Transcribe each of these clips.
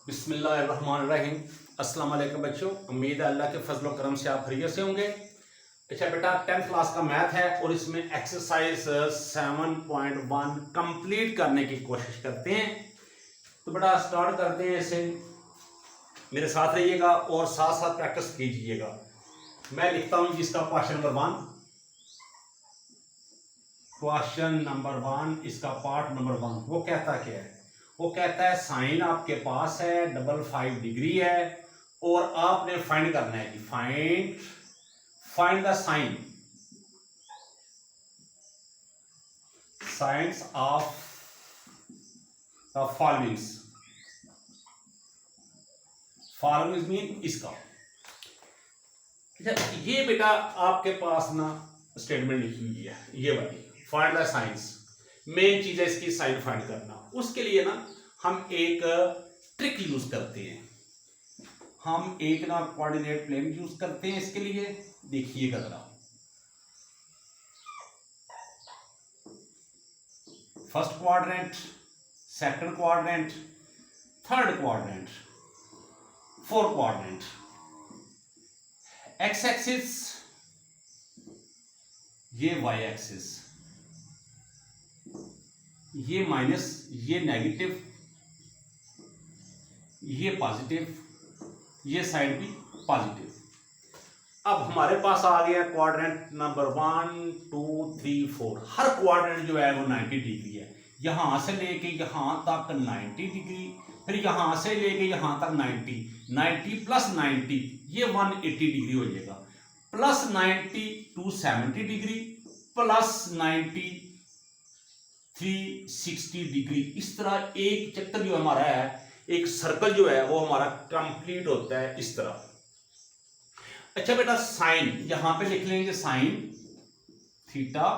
बिस्मिल्लाहिर्रहमानिर्रहीम। अस्सलाम वालेकुम बच्चों, उम्मीद है अल्लाह के फजल व करम से आप खैरियत से होंगे। अच्छा बेटा, 10th क्लास का मैथ है और इसमें एक्सरसाइज 7.1 कंप्लीट करने की कोशिश करते हैं। तो बेटा स्टार्ट करते हैं इसे, मेरे साथ रहिएगा और साथ साथ प्रैक्टिस कीजिएगा। मैं लिखता हूँ जिसका क्वेश्चन नंबर 1, क्वेश्चन नंबर 1 इसका पार्ट नंबर 1 वो कहता क्या है? वो कहता है साइन आपके पास है 55 डिग्री है और आपने फाइंड करना है कि find the science of the followings mean इसका। ये बेटा आपके पास ना स्टेटमेंट लिखी हुई है, ये वाली फाइंड द साइंस। मेन चीज है इसकी साइन फाइंड करना। उसके लिए ना हम एक ट्रिक यूज करते हैं, हम एक ना कोऑर्डिनेट प्लेन यूज करते हैं इसके लिए। देखिएगा जरा, first quadrant, second quadrant, third quadrant, fourth quadrant. X axis ये वाई एक्सिस, ये माइनस, ये नेगेटिव, ये पॉजिटिव, ये साइड भी पॉजिटिव। अब हमारे पास आ गया क्वाड्रेंट नंबर 1 2 3 4। हर क्वाड्रेंट जो है वो 90 डिग्री है। यहां से लेके यहां तक 90 डिग्री, फिर यहां से लेके यहां तक 90 प्लस 90 ये 180 डिग्री हो जाएगा, प्लस 90 270 डिग्री, प्लस 90 360 डिग्री। इस तरह एक चक्कर जो हमारा है, एक सर्कल जो है वो हमारा कंप्लीट होता है इस तरह। अच्छा बेटा, साइन यहां पे लिख लेंगे, साइन थीटा,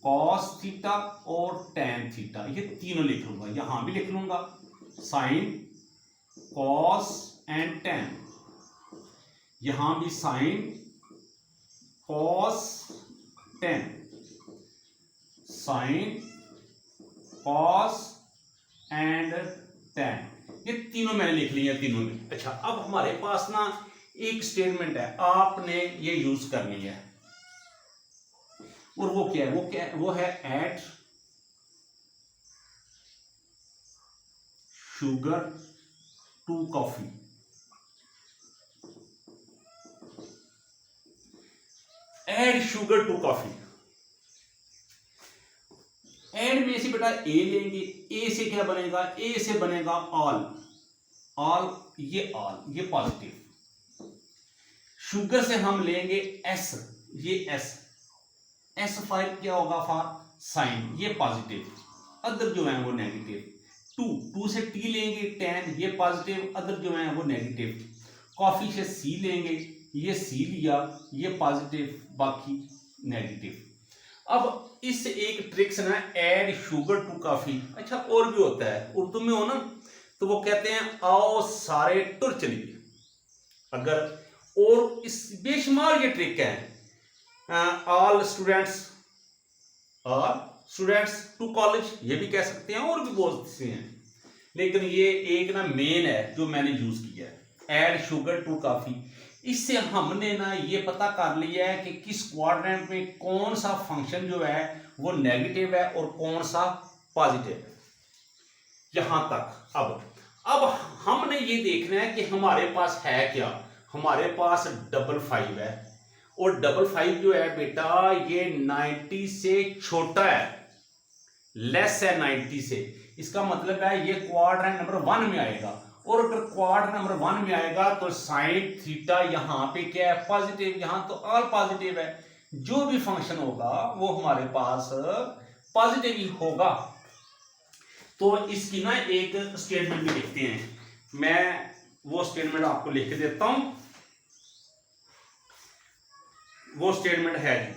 कॉस थीटा और टेन थीटा, ये तीनों लिख लूंगा। यहां भी लिख लूंगा साइन, कॉस एंड टेन। यहां भी sine, cos, tan, sine, cos and tan, ये तीनों मैंने लिख लिया तीनों में। अच्छा, अब हमारे पास ना एक स्टेटमेंट है, आपने ये यूज करनी है और वो क्या है? वो है add sugar to coffee. Add sugar to coffee. End में से बेटा ए लेंगे, ए से क्या बनेगा? ए से बनेगा ऑल, ये पॉजिटिव। शुगर से हम लेंगे एस, ये एस फाइव क्या होगा? फॉर साइन, ये पॉजिटिव, अदर जो है वो नेगेटिव। टू से टी लेंगे, टेन, ये पॉजिटिव, अदर जो है वो नेगेटिव। कॉफी से सी लेंगे, ये सी लिया, ये पॉजिटिव, बाकी नेगेटिव। अब इस एक ट्रिक से ना ऐड शुगर टू कॉफी। अच्छा, और भी होता है, उर्दू में हो ना तो वो कहते हैं आओ सारे टुर चलिए। अगर और इस बेशुमार ये ट्रिक है, ऑल स्टूडेंट्स टू कॉलेज, ये भी कह सकते हैं और भी बहुत से हैं, लेकिन ये एक ना मेन है जो मैंने यूज किया है, ऐड शुगर टू कॉफी। इससे हमने ना ये पता कर लिया है कि किस क्वाड्रेंट में कौन सा फंक्शन जो है वो नेगेटिव है और कौन सा पॉजिटिव है, यहां तक। अब हमने ये देखना है कि हमारे पास है क्या। हमारे पास 55 है और 55 जो है बेटा ये 90 से छोटा है, लेस है 90 से। इसका मतलब है ये क्वाड्रेंट नंबर 1 में आएगा, और अगर क्वाड्रेंट नंबर 1 में आएगा तो साइन थीटा यहां पे क्या है? पॉजिटिव, यहां तो ऑल पॉजिटिव है। जो भी फंक्शन होगा वो हमारे पास पॉजिटिव ही होगा। तो इसकी ना एक स्टेटमेंट भी लिखते हैं, मैं वो स्टेटमेंट आपको लिख देता हूं। वो स्टेटमेंट है जी,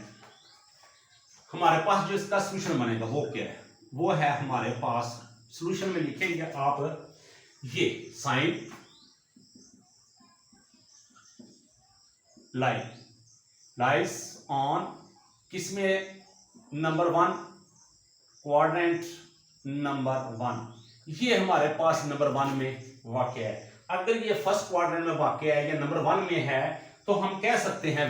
हमारे पास जो इसका सॉल्यूशन बनेगा वो क्या है? वो है हमारे पास सॉल्यूशन में लिखेंगे आप ये साइन लाइज ऑन किसमें? Number 1, quadrant number 1। ये हमारे पास नंबर 1 में वाक़या है। अगर ये फर्स्ट क्वाड्रेंट में वाक़या है या नंबर 1 में है तो हम कह सकते हैं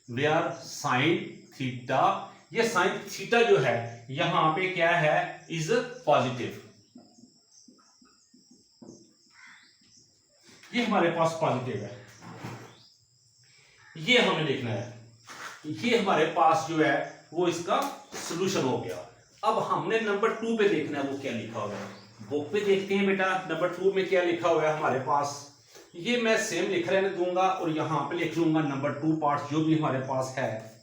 वेयर साइन थीटा, ये साइन थीटा जो है यहां पे क्या है, इज पॉजिटिव। ये हमारे पास पॉजिटिव है, ये हमें देखना है। ये हमारे पास जो है वो इसका सॉल्यूशन हो गया। अब हमने नंबर 2 पे देखना है वो क्या लिखा हुआ है। बुक पे देखते हैं बेटा नंबर 2 में क्या लिखा हुआ है हमारे पास। ये मैं सेम लिख रहने दूंगा और यहां पे लिख लूंगा नंबर 2 पार्ट जो भी हमारे पास है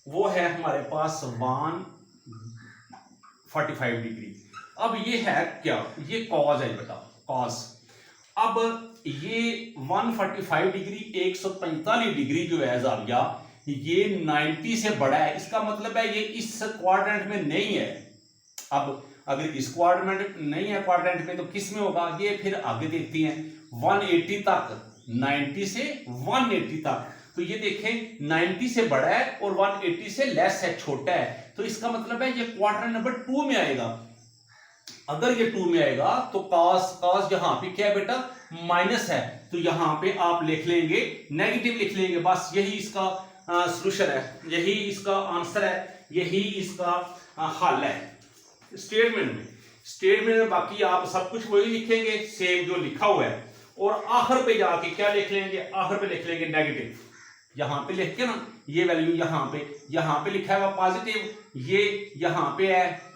वो है हमारे पास 145 डिग्री। अब ये है क्या, ये कॉज है बेटा, कॉज। अब ये 145 डिग्री 145 डिग्री जो है जाविया ये 90 से बड़ा है, इसका मतलब है ये इस क्वाड्रेंट में नहीं है। अब अगर इस क्वाड्रेंट नहीं है क्वाड्रेंट में तो किस में होगा, ये फिर आगे देखते हैं 180 तक, 90 से 180 तक। तो ये देखें 90 से बड़ा है और 180 से लेस है, छोटा है। तो इसका मतलब है ये क्वाड्रेंट नंबर 2 में आएगा। अगर ये 2 में आएगा तो कॉस यहां पे क्या है बेटा, माइनस है, तो यहां पे आप लिख लेंगे नेगेटिव लिख लेंगे। बस यही इसका सॉल्यूशन है, यही इसका आंसर है, यही इसका हल है स्टेटमेंट में बाकी आप सब कुछ वही लिखेंगे सेम जो लिखा हुआ है। और आखिर पे जाके क्या लिख लेंगे, आखिर पे लिख लेंगे नेगेटिव। यहां पे लिख के ना ये वैल्यू यहां पे लिखा है पॉजिटिव, ये यहां पे है।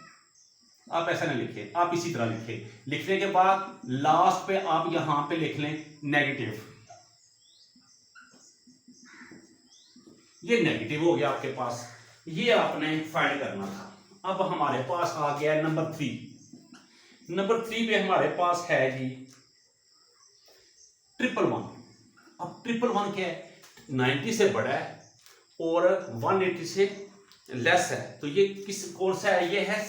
आप ऐसा नहीं लिखे, आप इसी तरह लिखे। लिखने के बाद लास्ट पे आप यहां पे लिख लें नेगेटिव। ये नेगेटिव हो गया आपके पास, ये आपने फाइंड करना था। अब हमारे पास आ गया नंबर 3। नंबर 3 पे हमारे पास है जी 111। अब 111 क्या है, 90 से बड़ा है और 180 से लेस है। तो ये किस कौन सा है, ये है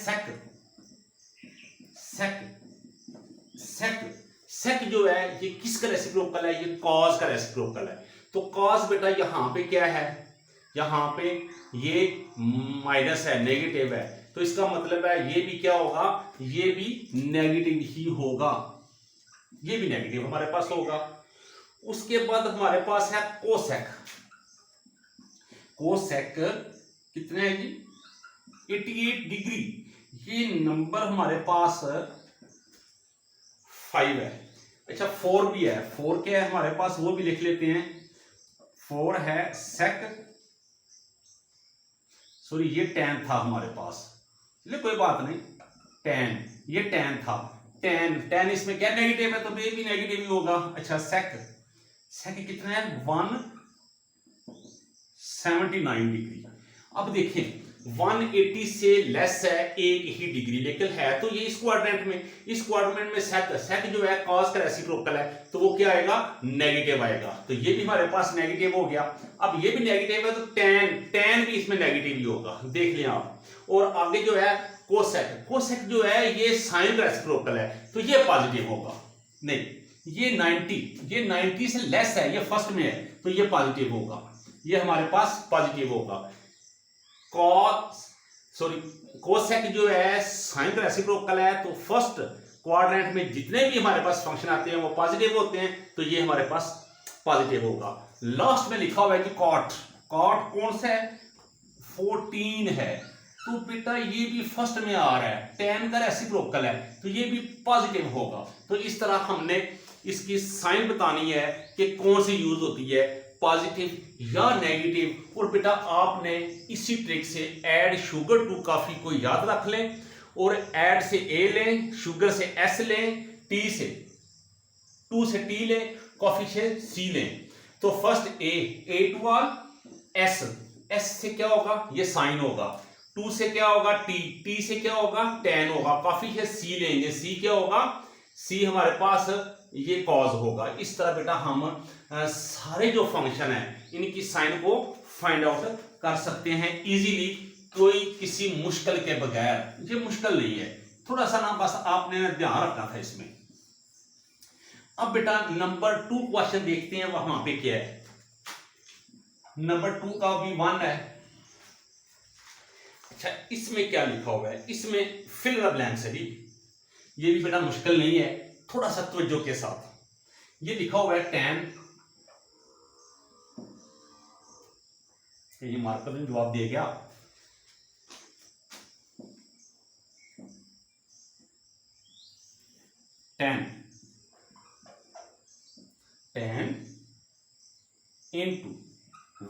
सेक जो है ये किसका रेसिप्रोकल है, ये कॉस का रेसिप्रोकल है। तो कॉस बेटा यहां पे क्या है, यहां पे ये माइनस है, नेगेटिव है। तो इसका मतलब है ये भी क्या होगा, ये भी नेगेटिव ही होगा, ये भी नेगेटिव हमारे पास होगा। उसके बाद हमारे पास है कोसेक कितने है जी, 88 डिग्री। ये नंबर हमारे पास 5 है। अच्छा 4 भी है, 4 क्या है हमारे पास वो भी लिख लेते हैं। 4 है सेक, सॉरी ये tan था हमारे पास, चलिए कोई बात नहीं, tan, ये tan था। tan इसमें क्या नेगेटिव है तो ये भी नेगेटिव ही होगा। अच्छा सेक कितना है, 179 डिग्री। अब देखें 180 से लेस है 1 ही डिग्री, लेकिन है तो ये इस क्वाड्रेंट में सेक जो है कॉस का रेसिप्रोकल है, तो वो क्या आएगा, नेगेटिव आएगा। तो ये भी हमारे पास नेगेटिव हो गया। अब ये भी नेगेटिव है तो tan भी इसमें नेगेटिव ही होगा, देख लिया आप। और आगे जो है कोसेक जो है ये साइन रेसिप्रोकल है, तो ये पॉजिटिव होगा। नहीं, ये 90 से लेस है, ये फर्स्ट में है, तो ये पॉजिटिव होगा, ये हमारे पास पॉजिटिव होगा। कोसेक जो है साइन रेसिप्रोकल है, तो फर्स्ट क्वाड्रेंट में जितने भी हमारे पास फंक्शन आते हैं वो पॉजिटिव होते हैं, तो ये हमारे पास पॉजिटिव होगा। लास्ट में लिखा हुआ है कि कॉट कौन सा है, 14 है, तो बेटा ये भी फर्स्ट में आ रहा है, tan का रेसिप्रोकल है, तो ये भी पॉजिटिव होगा। तो इस तरह हमने इसकी साइन बतानी है कि कौन सी यूज होती है, पॉजिटिव या नेगेटिव। और बेटा आपने इसी ट्रिक से ऐड शुगर टू कॉफी को याद रख लें, और ऐड से ए लें, शुगर से एस लें, टी से 2 से टी लें, कॉफी से सी लें। तो first A to all, S से क्या होगा, ये साइन होगा, 2 से क्या होगा, टी से क्या होगा, tan होगा, कॉफी से सी लेंगे, सी क्या होगा, सी हमारे पास ये कॉज होगा। इस तरह बेटा हम सारे जो फंक्शन है इनकी साइन को फाइंड आउट कर सकते हैं इजीली, कोई किसी मुश्किल के बगैर। ये मुश्किल नहीं है, थोड़ा सा ना बस आपने ध्यान रखना था इसमें। अब बेटा नंबर 2 क्वेश्चन देखते हैं, वहां पे क्या है। नंबर 2 का भी 1 है। अच्छा इसमें क्या लिखा हुआ है, इसमें फिल द ब्लैंक्स है जी। ये भी बेटा मुश्किल नहीं है, थोड़ा सा तवज्जो के साथ। ये लिखा हुआ है tan, ये मार्कर ने जवाब दिया क्या? tan into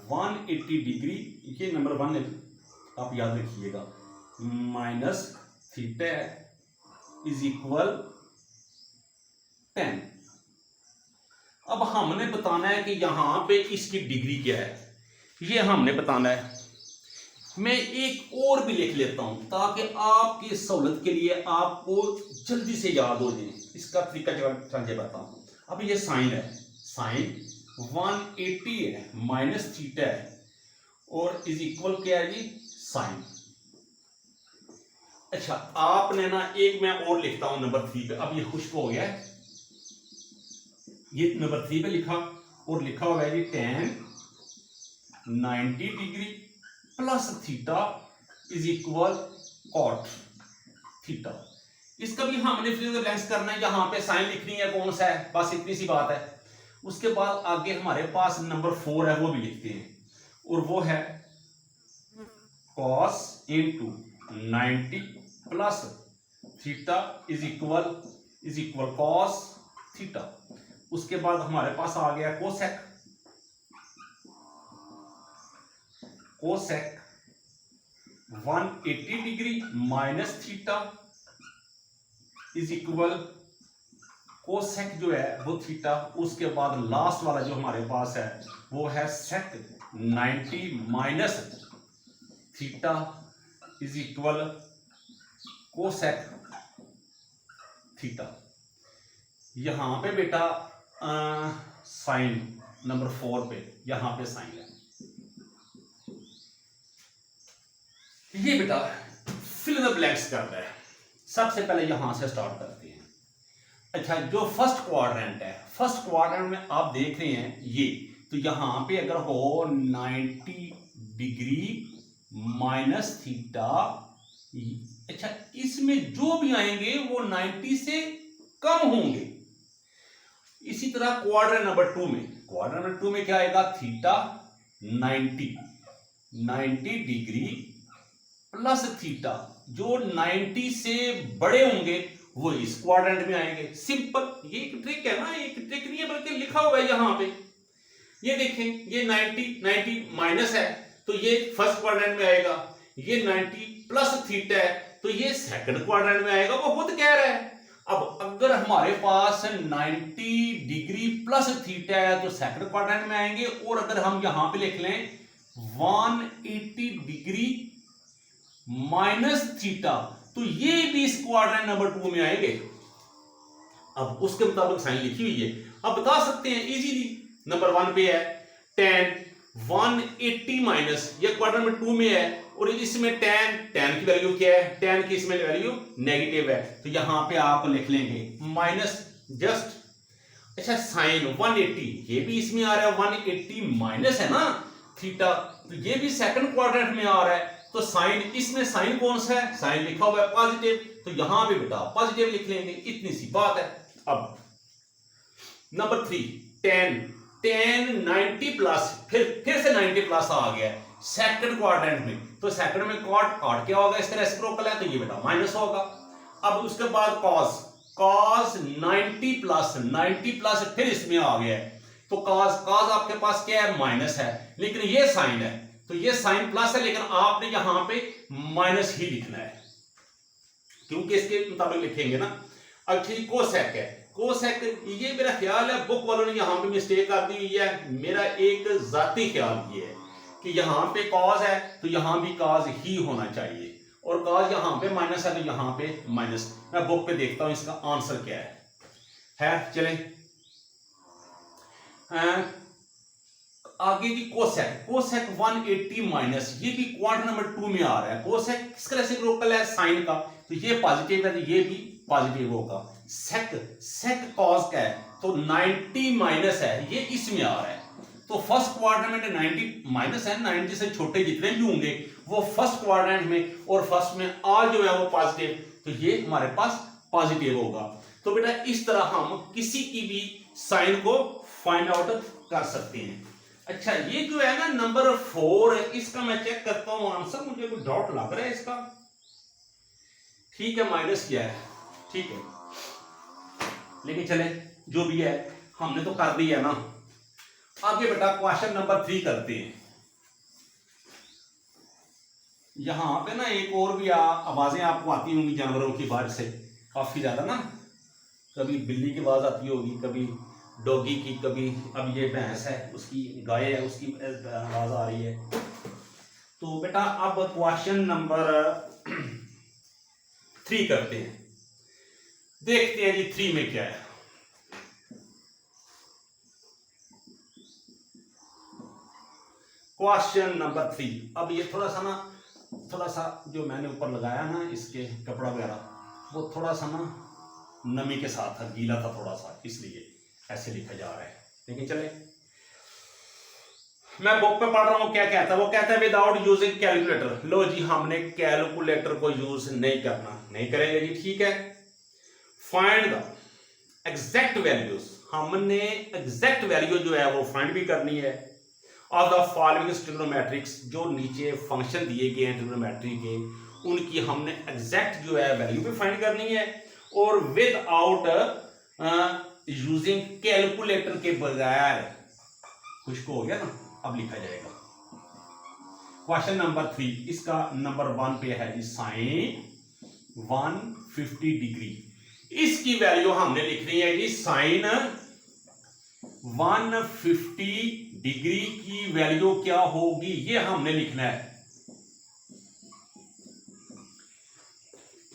180 डिग्री, ये नंबर 1 आप याद रखिएगा, माइनस थीटा इज इक्वल 10। अब हमने बताना है कि यहां पे इसकी डिग्री क्या है, ये हमने बताना है। मैं एक और भी लिख लेता हूं ताकि आपकी सहूलत के लिए आपको जल्दी से याद हो जाए। इसका तरीका समझे बताऊं। अब ये साइन है, साइन 180 है माइनस थीटा है और इज इक्वल क्या है जी, साइन। अच्छा आपने ना एक मैं और लिखता हूं नंबर 3 पे। अब ये खुश्क हो गया है, ये नंबर 3 पे लिखा और लिखा हुआ है जी tan 90 degree plus theta is equal cot theta. इसका भी हमने फिर बैलेंस करना है, यहां पे साइन लिखनी है कौन सा है, बस इतनी सी बात है। उसके बाद आगे हमारे पास नंबर 4 है, वो भी लिखते हैं और वो है cos into 90 plus theta is equal cos theta. उसके बाद हमारे पास आ गया cosec 180 degree minus theta is equal cosec जो है वो थीटा। उसके बाद लास्ट वाला जो हमारे पास है वो है सेक 90 minus theta is equal cosec theta. यहां पे बेटा साइन नंबर 4 पे यहां पे साइन है। ये बेटा फिल द ब्लैंक्स कर रहा है। सबसे पहले यहां से स्टार्ट करते हैं। अच्छा जो फर्स्ट क्वाड्रेंट है, फर्स्ट क्वाड्रेंट में आप देख रहे हैं ये, तो यहां पे अगर हो 90 डिग्री माइनस थीटा, अच्छा इसमें जो भी आएंगे वो 90 से कम होंगे। इसी तरह क्वाड्रेंट नंबर 2 में, क्वाड्रेंट नंबर 2 में क्या आएगा, थीटा 90 डिग्री प्लस थीटा, जो 90 से बड़े होंगे वो इस क्वाड्रेंट में आएंगे। सिंपल, ये एक ट्रिक है ना, एक ट्रिक नहीं है बल्कि लिखा हुआ है यहां पे। ये देखें, ये 90 माइनस है तो ये फर्स्ट क्वाड्रेंट में आएगा, ये 90 प्लस थीटा है तो ये सेकंड क्वाड्रेंट में आएगा। वो खुद कह रहा है। अब अगर हमारे पास 90 डिग्री प्लस थीटा है तो सेकंड क्वाड्रेंट में आएंगे, और अगर हम यहां पे लिख लें 180 डिग्री माइनस थीटा तो ये भी इस क्वाड्रेंट नंबर 2 में आएंगे। अब उसके मुताबिक साइन लिखी हुई है, अब बता सकते हैं इजीली। नंबर 1 पे है tan 180 माइनस, ये क्वाड्रेंट नंबर 2 में है और इसमें tan की वैल्यू क्या है, tan की इसमें वैल्यू नेगेटिव है तो यहां पे आप लिख लेंगे माइनस जस्ट। अच्छा साइन 180, ये भी इसमें आ रहा है 180 माइनस है ना थीटा, तो ये भी सेकंड क्वाड्रेंट में आ रहा है तो साइन, इसमें साइन कौन सा है, साइन लिखा हुआ है पॉजिटिव, तो यहां भी बेटा पॉजिटिव लिख लेंगे, इतनी सी बात है। अब नंबर 3 tan 90 प्लस, फिर से 90 प्लस आ गया सेकंड क्वाड्रेंट में, तो सेकंड में कॉट क्या होगा, इसका रेसिप्रोकल है तो ये बेटा माइनस होगा। अब उसके बाद cos 90 प्लस फिर इसमें आ गया है तो cos आपके पास क्या है, माइनस है, लेकिन ये साइन है तो ये साइन प्लस है, लेकिन आपने यहां पे माइनस ही लिखना है क्योंकि इसके मुताबिक लिखेंगे ना। अब ठीक कोसेक है, कोसेक ये मेरा ख्याल है बुक वालों ने यहां पे मिस्टेक कर दी हुई है, मेरा एक जाती ख्याल ये है कि यहां पे कॉस है तो यहां भी कॉस ही होना चाहिए, और कॉस यहां पे माइनस है तो यहां पे माइनस। मैं बुक पे देखता हूं इसका आंसर क्या है। चलें आगे की कोसेक 180 माइनस, ये भी क्वाड्रेंट नंबर 2 में आ रहा है। कोसेक किसका रेसिप्रोकल है, साइन का, तो ये पॉजिटिव है तो ये भी पॉजिटिव होगा। सेक कॉस का है तो 90 माइनस है, ये इसमें आ रहा है तो फर्स्ट क्वाड्रेंट में 90 माइनस है, 90 से छोटे जितने भी होंगे वो फर्स्ट क्वाड्रेंट में, और फर्स्ट में आर जो है वो पॉजिटिव, तो ये हमारे पास पॉजिटिव होगा। तो बेटा इस तरह हम किसी की भी साइन को फाइंड आउट कर सकते हैं। अच्छा, ये जो है ना नंबर 4 है, इसका मैं चेक करता हूं आंसर, मुझे कोई डाउट लग रहा है इसका। ठीक है, माइनस किया है, ठीक है, लेकिन चले जो भी है हमने तो कर दिया ना। आगे बेटा क्वेश्चन नंबर 3 करते हैं। यहां पे ना एक और भी आवाजें आपको आती होंगी जानवरों की बाहर से काफी ज्यादा ना, कभी बिल्ली की आवाज आती होगी, कभी डॉगी की, कभी अब ये भैंस है उसकी, गाय है उसकी आवाज आ रही है। तो बेटा अब क्वेश्चन नंबर 3 करते हैं, देखते हैं जी 3 में क्या है। क्वेश्चन नंबर 3, अब ये थोड़ा सा जो मैंने ऊपर लगाया ना इसके कपड़ा वगैरह वो थोड़ा सा ना नमी के साथ था, गीला था थोड़ा सा, इसलिए ऐसे लिखा जा रहा है। लेकिन चले मैं बुक पे पढ़ रहा हूं क्या कहता है। वो कहता है विदाउट यूजिंग कैलकुलेटर। लो जी, हमने कैलकुलेटर को यूज नहीं करना, नहीं करेंगे जी, ठीक है। फाइंड द एग्जैक्ट वैल्यूज, हमने एग्जैक्ट वैल्यू जो है वो फाइंड भी करनी है ऑफ द फॉलोइंग ट्रिग्नोमेट्रिक्स, जो नीचे फंक्शन दिए गए हैं ट्रिग्नोमेट्री के, उनकी हमने एग्जैक्ट जो है वैल्यू भी फाइंड करनी है, और विदाउट यूजिंग कैलकुलेटर के बगैर। खुश को हो गया ना, अब लिखा जाएगा। क्वेश्चन नंबर 3, इसका नंबर 1 पे है जी साइन 150 डिग्री। इसकी वैल्यू हमने लिखनी है जी साइन 150 डिग्री की वैल्यू क्या होगी, ये हमने लिखना है।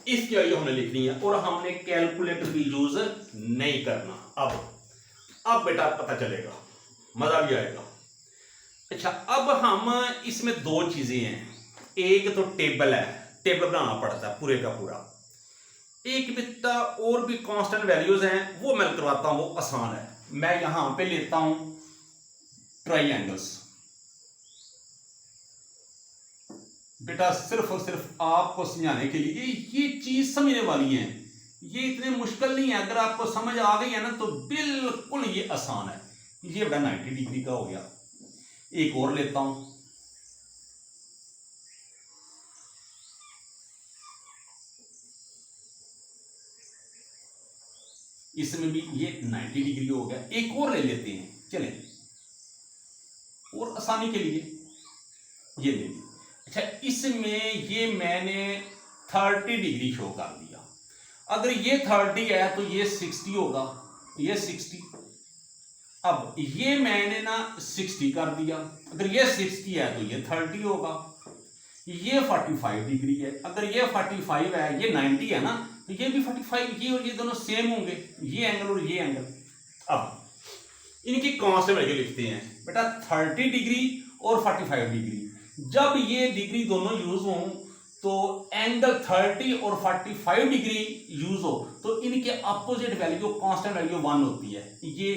इसकी वैल्यू हमने लिखनी है और हमने कैलकुलेटर भी यूज नहीं करना। अब बेटा पता चलेगा, मजा भी आएगा। अच्छा, अब हम इसमें 2 चीजें हैं। एक तो टेबल है, टेबल बनाना पड़ता है पूरे का पूरा। एक बेटा और भी कांस्टेंट वैल्यूज हैं, वो मैं करवाता हूं, वो आसान है। मैं यहां पे लेता हूं ट्राइंगल्स। बेटा सिर्फ और सिर्फ आपको समझाने के लिए ये चीज समझने वाली है, ये इतने मुश्किल नहीं है। अगर आपको समझ आ गई है ना तो बिल्कुल ये आसान है। ये बेटा 90 डिग्री का हो गया। एक और लेता हूं, इसमें भी ये 90 डिग्री हो गया। एक और ले लेते हैं, चले, और आसानी के लिए ये ले ली। अच्छा, इसमें ये मैंने 30 डिग्री शो कर दिया। अगर ये 30 है तो ये 60 होगा, ये 60। अब ये मैंने ना 60 कर दिया, अगर ये 60 है तो ये 30 होगा। ये 45 डिग्री है, अगर ये 45 है, ये 90 है ना, तो ये भी 45, ये और ये दोनों सेम होंगे, ये एंगल और ये एंगल। अब इनकी कांस्टेंट वैल्यू लिखते हैं बेटा, 30 डिग्री और 45 डिग्री। जब ये डिग्री दोनों यूज हो तो एंगल 30 और 45 डिग्री यूज हो तो इनके अपोजिट वैल्यू कांस्टेंट वैल्यू 1 होती है। ये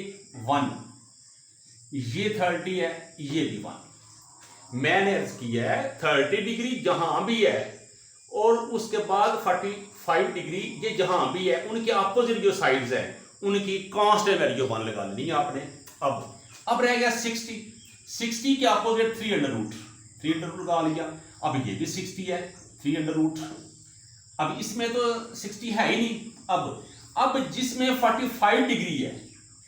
1, ये 30 है, ये भी 1। मैंने अर्ज किया है 30 डिग्री जहां भी है और उसके बाद 45 डिग्री ये जहां भी है, उनके अपोजिट जो साइड्स है उनकी कांस्टेंट वैल्यू 1 लगा लेनी है आपने। अब रह गया 60 के अपोजिट 3 अंडर रूट लगा लिया। अब ये भी 60 है, 3 अंडर रूट। अब इसमें तो 60 है ही नहीं। अब जिसमें 45 डिग्री है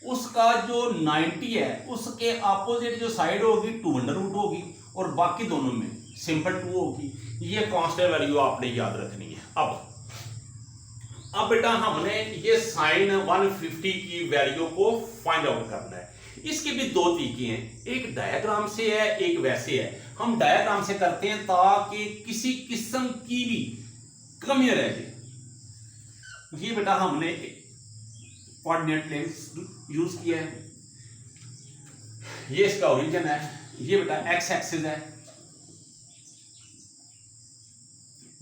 उसका जो 90 है उसके अपोजिट जो साइड होगी 2 अंडर रूट होगी और बाकी दोनों में सिंपल 2 होगी। ये कांस्टेंट वैल्यू आपने याद रखनी है। अब बेटा हमने ये साइन 150 की वैल्यू को फाइंड आउट करना है। इसके भी 2 तरीके हैं, एक डायग्राम से है, एक वैसे है। हम डायग्राम से करते हैं ताकि किसी किस्म की भी कमी रह जाए। ये बेटा हमने कोऑर्डिनेट प्लेन यूज किया है, ये इसका ओरिजिन है, ये बेटा एक्स एक्सिस है,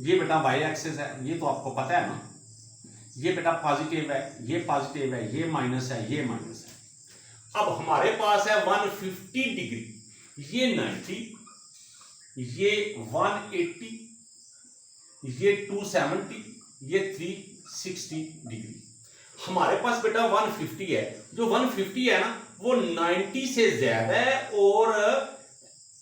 ये बेटा वाई एक्सिस है, ये तो आपको पता है ना। ये बेटा पॉजिटिव है, ये पॉजिटिव है, ये माइनस है, ये माइनस है। अब हमारे पास है 150 डिग्री, ये 90, ये 180, ये 270, ये 60 डिग्री। हमारे पास बेटा 150 है, जो 150 है ना वो 90 से ज्यादा है और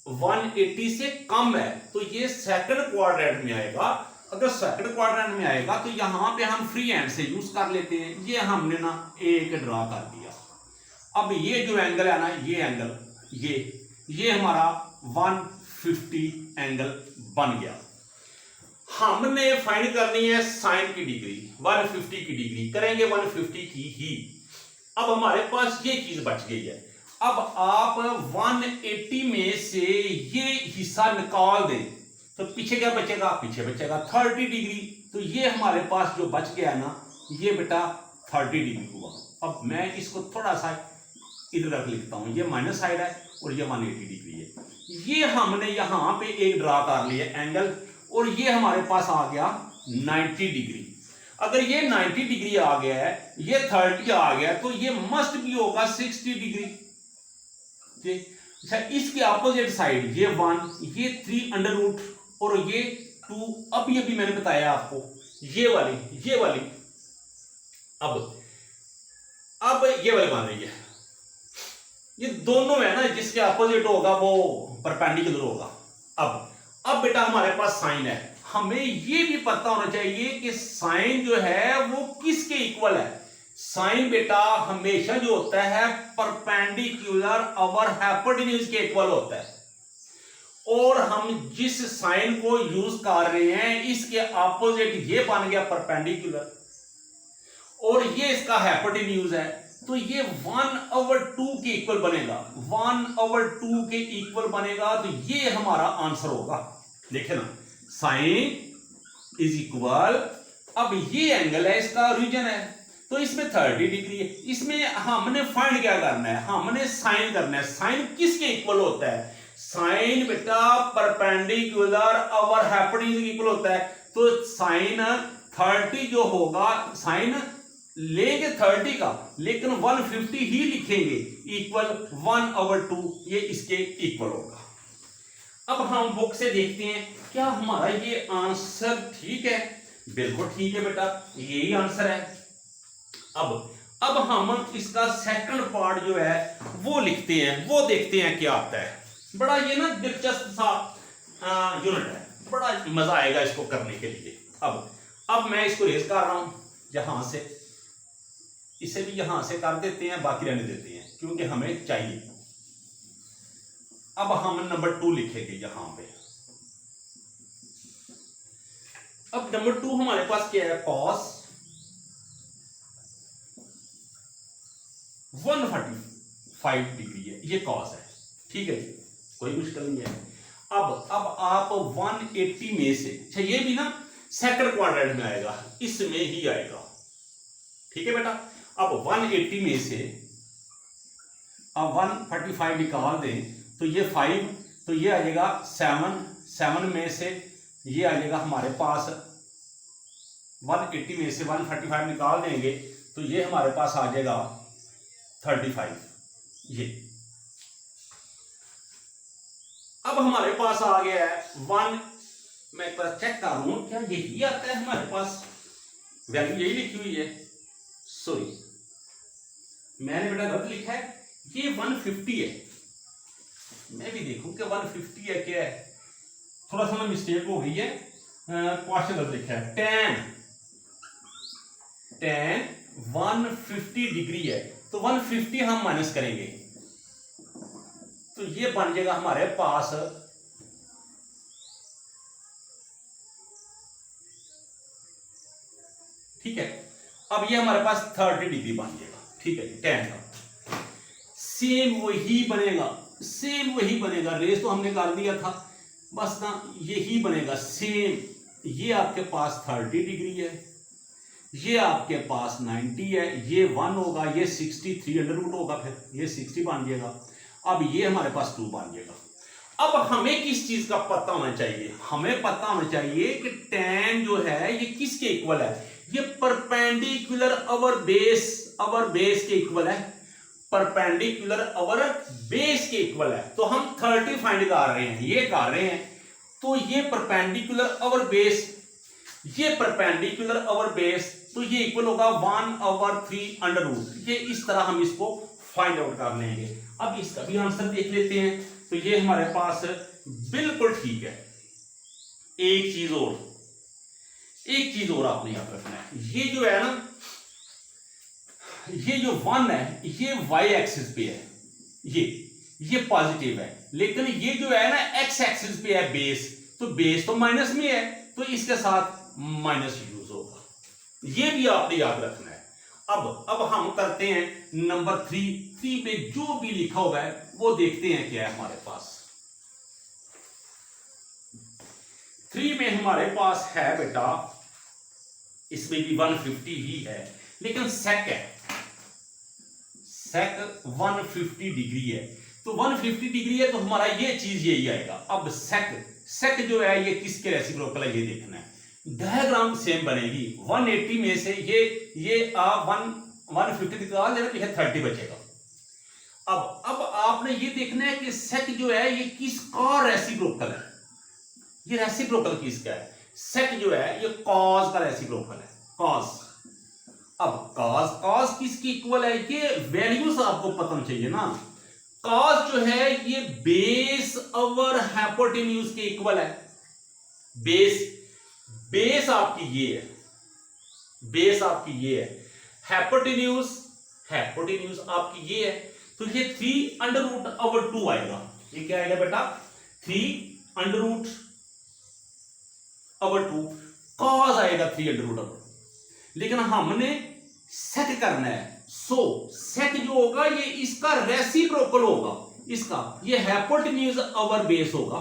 180 से कम है, तो ये सेकंड क्वाड्रेंट में आएगा। अगर सेकंड क्वाड्रेंट में आएगा तो यहां पे हम फ्री हैंड से यूज कर लेते हैं। ये हमने ना एक ड्रा कर दिया। अब ये जो एंगल है ना, ये एंगल ये हमारा 150 एंगल बन गया। हमने फाइंड करनी है साइन की डिग्री, 150 की डिग्री करेंगे 150 की ही। अब हमारे पास ये चीज बच गई है। अब आप 180 में से ये हिस्सा निकाल दें तो पीछे क्या बचेगा, पीछे बचेगा 30 डिग्री। तो ये हमारे पास जो बच गया ना, ये बेटा 30 डिग्री हुआ। अब मैं इसको थोड़ा सा इधर रख लिखता हूं, ये माइनस साइड है और ये 180 डिग्री है। ये हमने यहां पे एक ड्रा कर लिया एंगल, और ये हमारे पास आ गया 90 डिग्री। अगर ये 90 डिग्री आ गया है, ये 30 आ गया, तो ये मस्ट भी होगा 60 डिग्री। अच्छा, इसके अपोजिट साइड ये 1, ये 3 अंडर रूट और ये 2। अब ये भी मैंने बताया आपको, ये वाली अब ये वाली बन रही है। ये दोनों है ना, जिसके अपोजिट होगा वो परपेंडिकुलर होगा। अब बेटा हमारे पास साइन है। हमें ये भी पता होना चाहिए कि साइन जो है वो किसके इक्वल है। साइन बेटा हमेशा जो होता है परपेंडिकुलर और हाइपोटेन्यूज के इक्वल होता है। और हम जिस साइन को यूज कर रहे हैं इसके अपोजिट ये बन गया परपेंडिकुलर, और ये इसका हाइपोटेन्यूज है, तो ये 1/2 के इक्वल बनेगा। 1/2 के इक्वल बनेगा, तो ये हमारा आंसर होगा। देखे ना, साइन इज इक्वल, अब ये एंगल है, इसका रीजन है, तो इसमें 30 डिग्री है। इसमें हमने फाइंड क्या करना है, हमने साइन करना है। साइन किसके इक्वल होता है, साइन बेटा परपेंडिकुलर और हाइपोटेन्यूज के इक्वल होता है। तो साइन 30 जो होगा, साइन लेंगे 30 का, लेकिन 150 ही लिखेंगे, इक्वल 1/2, ये इसके इक्वल होगा। अब हम बुक से देखते हैं क्या हमारा ये आंसर ठीक है। बिल्कुल ठीक है बेटा, यही आंसर है। अब हम इसका सेकंड पार्ट जो है वो लिखते हैं, वो देखते हैं क्या आता है। बड़ा ये ना दिलचस्प सा यूनिट है, बड़ा मजा आएगा इसको करने के लिए। अब मैं इसको रेज कर रहा हूं यहां से, इसे भी यहां से कर देते हैं, बाकी रहने देते हैं क्योंकि हमें चाहिए। अब हम नंबर 2 लिखेंगे यहां पे। अब नंबर 2 हमारे पास क्या है, cos 145 डिग्री है, ये cos है, ठीक है, कोई मुश्किल नहीं है। अब आप 180 में से, अच्छा ये भी ना सेकंड क्वाड्रेंट में आएगा, इसमें ही आएगा, ठीक है बेटा। अब 180 में से अब 145 निकाल दें तो ये 5, तो ये आ जाएगा 7 में से ये आ जाएगा हमारे पास 180 में से 145 निकाल देंगे तो ये हमारे पास आ जाएगा 35। ये अब हमारे पास आ गया है 1, मैं एक बार चेक कर रहा हूं क्या यही आता है हमारे पास, वैल्यू यही लिखी हुई है, सॉरी मैंने बेटा गलत लिखा है, ये 150 है। मैं भी देखूं कि 150 है क्या है, थोड़ा सा मिस्टेक हो गई है, क्वेश्चन गलत लिखा है। tan 150 डिग्री है, तो 150 हम माइनस करेंगे तो ये बन जाएगा हमारे पास ठीक है। अब ये हमारे पास 30 डिग्री बन जाएगा, ठीक है, tan का सेम वही बनेगा, रेस तो हमने कर दिया था, बस ना यही बनेगा सेम। ये आपके पास 30 डिग्री है, ये आपके पास 90 है, ये 1 होगा, ये 63 अंडर रूट होगा, फिर ये 60 बन जाएगा। अब ये हमारे पास 2 बन जाएगा। अब हमें किस चीज का पता होना चाहिए, हमें पता होना चाहिए कि tan जो है ये किसके इक्वल है, ये परपेंडिकुलर अवर बेस के इक्वल है, परपेंडिकुलर अवर बेस के इक्वल है। तो हम 30 फाइंड कर रहे हैं, ये कर रहे हैं, तो ये परपेंडिकुलर अवर बेस तो ये इक्वल होगा 1/3 ये इस तरह हम इसको फाइंड आउट कर लेंगे। अब इसका भी आंसर देख लेते हैं। तो ये हमारे पास बिल्कुल ठीक है। एक चीज और आपने याद रखना है, ये जो है ना, ये जो 1 है ये y एक्सिस पे है, ये पॉजिटिव है, लेकिन ये जो है ना x एक्सिस पे है बेस, तो बेस तो माइनस में है, तो इसके साथ माइनस यूज होगा। ये भी आपने याद रखना है। अब हम करते हैं नंबर 3 पे जो भी लिखा हुआ है वो देखते हैं क्या है हमारे पास। 3 में हमारे पास है बेटा, इसमें भी 150 ही है, लेकिन सेक है, सेक 150 डिग्री है। तो 150 डिग्री है तो हमारा ये चीज यही आएगा। अब सेक जो है ये किसके रेसिप्रोकल है ये देखना है। डायग्राम सेम बनेगी। 180 में से ये 150 निकाल देना, पीछे 30 बचेगा। अब आपने ये देखना है कि सेक जो है ये किसका रेसिप्रोकल है। ये रेसिप्रोकल किसका है? सेक जो है ये कॉस का रेसिप्रोकल है, कॉस। अब कॉस किसकी इक्वल है? ये वैल्यूज आपको पता चाहिए ना। कॉस जो है ये बेस ओवर हाइपोटेन्यूज के इक्वल है। बेस आपकी ये है, बेस आपकी ये है, हाइपोटेन्यूज आपकी ये है। तो ये 3√2 आएगा। ये क्या आएगा बेटा? 3√2 कॉस आएगा 3√2। लेकिन हमने सेक करना है, सो सेक जो होगा ये इसका रेसिप्रोकल होगा, इसका ये हाइपोटेन्यूज ओवर बेस होगा।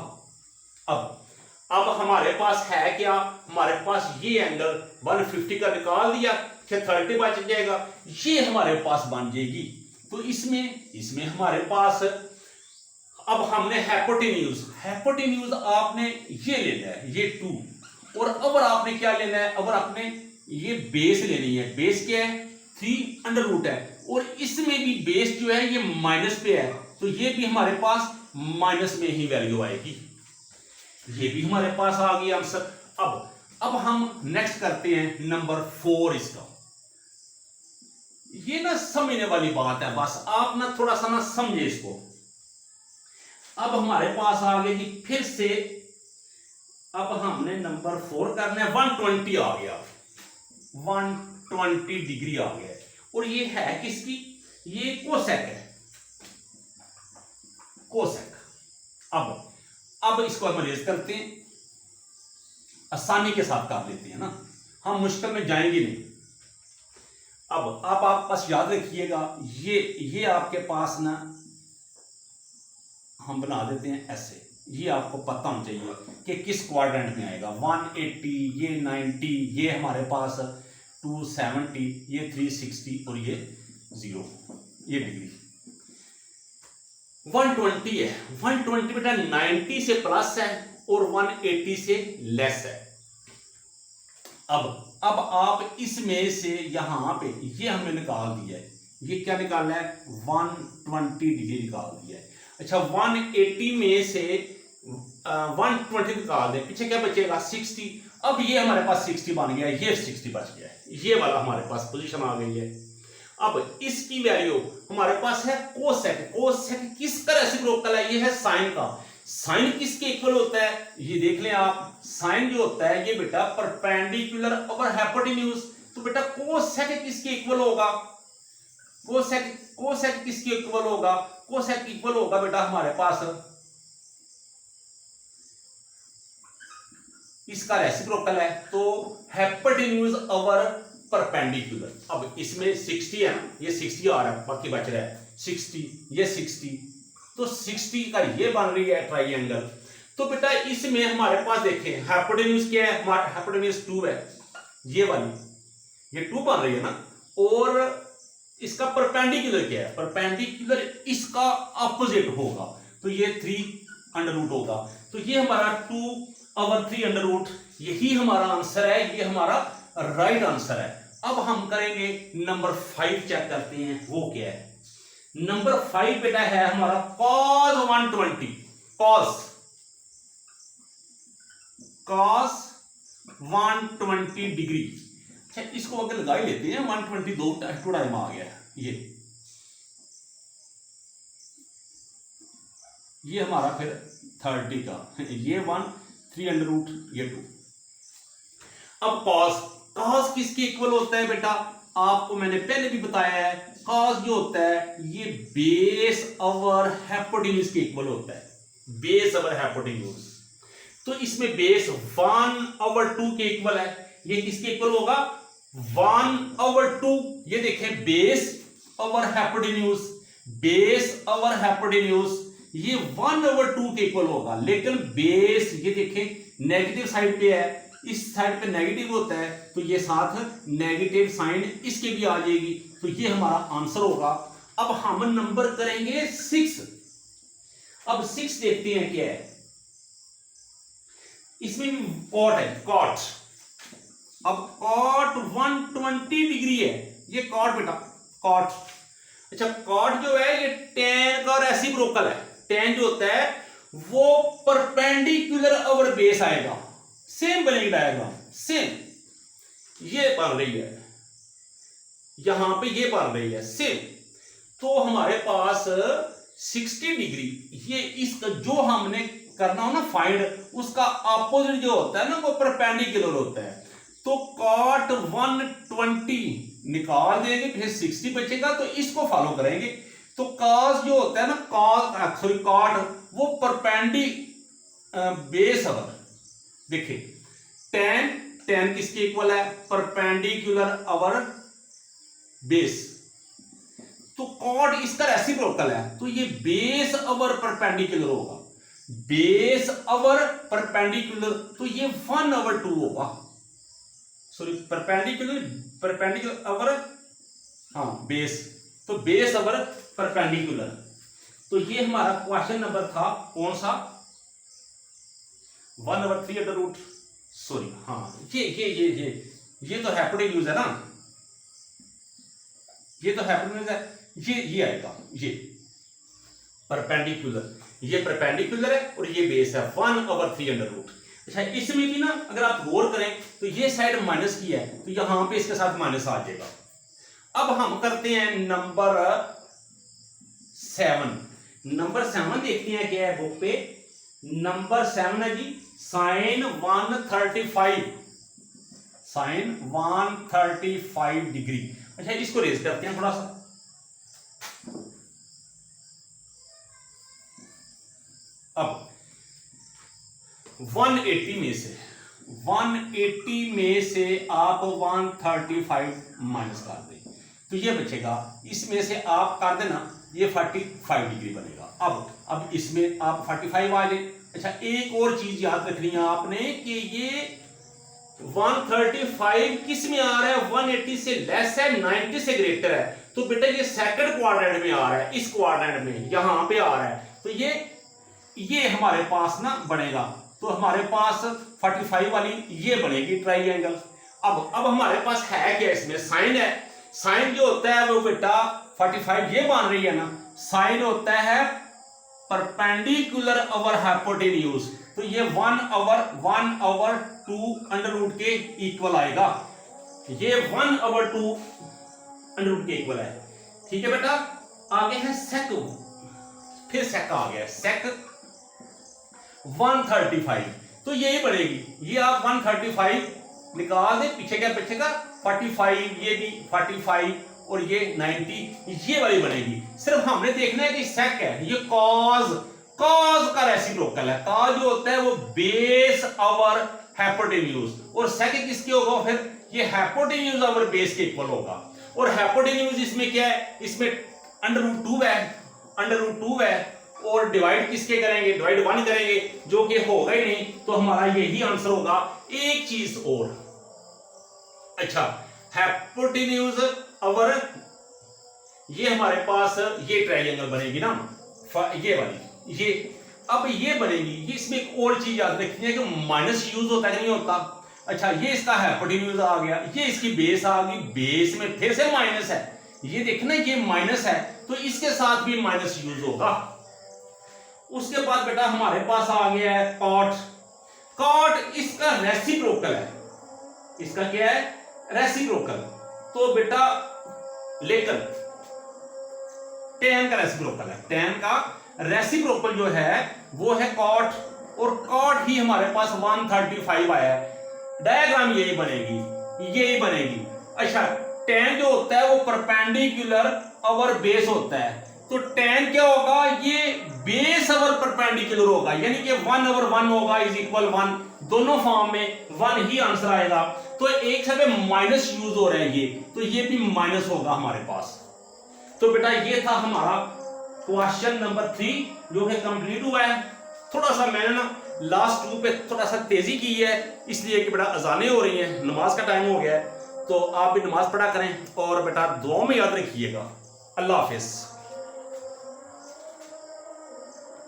अब हमारे पास है क्या? हमारे पास ये एंगल 150 का निकाल दिया, फिर 30 बच जाएगा, ये हमारे पास बन जाएगी। तो इसमें हमारे पास अब हमने हाइपोटेन्यूज आपने ये लेना है, ये 2, और अवर आपने क्या लेना है? अवर आपने ये बेस लेनी है। बेस क्या है? 3√2 है, और इसमें भी बेस जो है ये माइनस पे है, तो ये भी हमारे पास माइनस में ही वैल्यू आएगी। ये भी हमारे पास आ गया आंसर। अब हम नेक्स्ट करते हैं नंबर 4 इसका। ये ना समझने वाली बात है, बस आप ना थोड़ा सा ना समझे इसको। अब हमारे पास आ गई जी फिर से, अब हमने नंबर 4 करना है। 120 आ गया, 120 डिग्री आ गया, और ये है किसकी? ये कोसेक है, कोसेक। अब इसको हम रेज करते हैं, आसानी के साथ कर लेते हैं ना, हम मुश्किल में जाएंगे नहीं। अब आप बस याद रखिएगा, ये आपके पास ना हम बना देते हैं ऐसे, ये आपको पता होना चाहिए कि किस क्वाड्रेंट में आएगा। 180, ये 90, ये हमारे पास 270, ये 360 और ये 0, ये डिग्री। 120 है, 120 बेटा 90 से प्लस है और 180 से लेस है। अब आप इसमें से यहां पे ये हमने निकाल दिया है, ये क्या निकालना है? 120 डिग्री निकाल दिया है। अच्छा, 180 में से 120 निकाल दें, पीछे क्या बचेगा? 60। अब ये हमारे पास 60 बन गया, ये 60 बच गया, ये वाला हमारे पास पोजीशन आ गई है। अब इसकी वैल्यू हमारे पास है कोसेक। कोसेक किसका रेसिप्रोकल है? ये है साइन का। साइन किसके इक्वल होता है? ये देख लें आप, साइन जो होता है ये बेटा परपेंडिकुलर ओवर हाइपोटेन्यूज। तो बेटा कोसेक किसके इक्वल होगा? कोसेक किसके इक्वल होगा? कोसेक इक्वल होगा बेटा हमारे पास इसका रेसिप्रोकल है, तो हाइपोटेन्यूज ओवर परपेंडिकुलर। अब इसमें 60 है ना, ये 60 आ रहा है, बाकी बच रहा है 60, ये 60, तो 60 का ये बन रही है ट्राइंगल। तो बेटा इसमें हमारे पास देखें हाइपोटेन्यूज क्या है? हमारा हाइपोटेन्यूज 2 है, ये वाली, ये 2 बन रही है ना, और इसका परपेंडिकुलर क्या है? परपेंडिकुलर इसका ऑपोजिट होगा, तो ये 3√2 होगा। तो ये हमारा 2/3√2, यही हमारा आंसर है, ये हमारा राइट आंसर है। अब हम करेंगे नंबर 5, चेक करते हैं वो क्या है। नंबर 5 बेटा है हमारा cos 120, cos 120 डिग्री। अच्छा इसको आगे लगा ही लेते हैं, 122 टाइम आ गया ये हमारा फिर 30 का, ये 1 3 अंडर रूट ये 2। अब कॉस किसके इक्वल होता है बेटा, आपको मैंने पहले भी बताया है, कॉस जो होता है ये बेस ओवर हाइपोटेन्यूज के इक्वल होता है, बेस ओवर हाइपोटेन्यूज। तो इसमें बेस 1/2 के इक्वल है, ये किसके इक्वल होगा 1/2। ये देखें base over hypotenuse, base over hypotenuse ये 1/2 के इक्वल होगा, लेकिन बेस ये देखें नेगेटिव साइड पे है, इस साइड पे नेगेटिव होता है, तो ये साथ नेगेटिव साइन इसके भी आ जाएगी, तो ये हमारा आंसर होगा। अब हम नंबर करेंगे 6। अब 6 देखते हैं क्या है, इसमें भी कॉट है, कॉट। अब कॉट 120 डिग्री है, ये कॉट बेटा कॉट। अच्छा कॉट जो है ये tan का रेसिप्रोकल है, tan जो होता है वो परपेंडिकुलर ओवर बेस आएगा, सेम बनेगी डायग्राम सेम। ये बन रही है, यहां पे ये बन रही है सेम। तो हमारे पास 60 डिग्री, ये इसका जो हमने करना हो ना फाइंड, उसका अपोजिट जो होता है ना वो परपेंडिकुलर होता है। तो कॉट 120 निकाल देंगे, फिर 60 बचेगा, तो इसको फॉलो करेंगे। तो कॉस जो होता है ना, कॉट वो परपेंडी बेस ओवर, देखिए tan किसके इक्वल है, परपेंडिकुलर ओवर बेस। तो कॉट इसका रेसिप्रोकल है, तो ये बेस ओवर परपेंडिकुलर होगा, बेस ओवर परपेंडिकुलर, तो ये 1/2 होगा, सॉरी परपेंडिकुलर ओवर बेस, तो बेस ओवर परपेंडिकुलर। तो ये हमारा क्वेश्चन नंबर था कौन सा, 1/3 अंडर रूट, सॉरी ये तो हाइपोटेन्यूज है ना, ये तो हाइपोटेन्यूज है, ये आएगा ये परपेंडिकुलर, ये परपेंडिकुलर है और ये बेस है 1/3 अंडर रूट। अच्छा इसमें भी ना अगर आप गौर करें तो ये साइड माइनस की है, तो यहां पे इसके साथ माइनस आ जाएगा। अब हम करते हैं नंबर 7। नंबर 7 देखते हैं क्या है बुक पे। नंबर 7 है जी sin 135, sin 135 डिग्री। अच्छा इसको रेज करते हैं थोड़ा सा। अब 180 में से आप 135 माइनस कर दें, तो ये बचेगा, इसमें से आप कर देना ये 45 डिग्री बनेगा। अब इसमें आप 45 आ जाए। अच्छा एक और चीज याद रखनी है आपने कि ये 135 किस में आ रहा है, 180 से लेस है, 90 से ग्रेटर है, तो बेटा ये सेकंड क्वाड्रेंट में आ रहा है, इस क्वाड्रेंट में यहां पे आ रहा है, तो ये हमारे पास ना बनेगा, तो हमारे पास 45 वाली ये बनेगी ट्राइंगल। अब हमारे पास है क्या, इसमें साइन है, साइन जो होता है वो बेटा 45 ये मान रही है ना, साइन होता है परपेंडिकुलर ओवर हाइपोटेन्यूज, तो ये 1/2 अंडर रूट के इक्वल आएगा, ये 1/2 अंडर रूट के इक्वल है। ठीक है बेटा, आगे है सेक, फिर सेक आ गया, सेक 135, तो यही बनेगी, ये आप 135 निकाल दे, पीछे क्या बचेगा 45, ये भी 45 और ये 90, ये वाली बनेगी। सिर्फ हमने देखना है कि सेक है, ये कॉज का रेसिप्रोकल है, कॉज जो होता है वो बेस ओवर हाइपोटेन्यूज, और सेक किसके होगा, फिर ये हाइपोटेन्यूज ओवर बेस के इक्वल होगा। और हाइपोटेन्यूज इसमें क्या है, इसमें √2 है, और डिवाइड किसके करेंगे, डिवाइड 1 करेंगे, जो कि होगा ही नहीं, तो हमारा यही आंसर होगा। एक चीज और, अच्छा हाइपोटेन्यूज ओवर, ये हमारे पास ये ट्रायंगल बनेगी ना, ये वाली, ये अब ये बनेगी, ये इसमें एक और चीज याद रखनी है कि माइनस यूज होता है कि नहीं होता। अच्छा ये इसका हाइपोटेन्यूज आ गया, ये इसकी बेस आ गई, बेस में फिर से माइनस है, ये देखना ये माइनस है, तो इसके साथ भी माइनस यूज होगा। उसके बाद बेटा हमारे पास आ गया है कॉट, इसका रेसिप्रोकल है, इसका क्या है रेसिप्रोकल, तो बेटा लेकिन tan का रेसिप्रोकल है, tan का रेसिप्रोकल जो है वो है cot, और cot ही हमारे पास 135 आया है। डायग्राम यही बनेगी। अच्छा, tan जो होता है वो परपेंडिकुलर अवर बेस होता है, तो tan क्या होगा, ये बेस अवर परपेंडिकुलर होगा, यानी कि 1 over 1 होगा इज इक्वल 1, दोनों फॉर्म में 1 ही आंसर आएगा। तो एक साइड में माइनस यूज हो रहा है ये, तो ये भी माइनस होगा हमारे पास। तो बेटा ये था हमारा क्वेश्चन नंबर 3 जो कि कंप्लीट हुआ है। थोड़ा सा मैंने ना लास्ट 2 पे थोड़ा सा तेजी की है, इसलिए कि बेटा अजानें हो रही हैं, नमाज का टाइम हो गया है, तो आप भी नमाज पढ़ा करें और बेटा दुआओं में याद रखिएगा। अल्लाह हाफिज।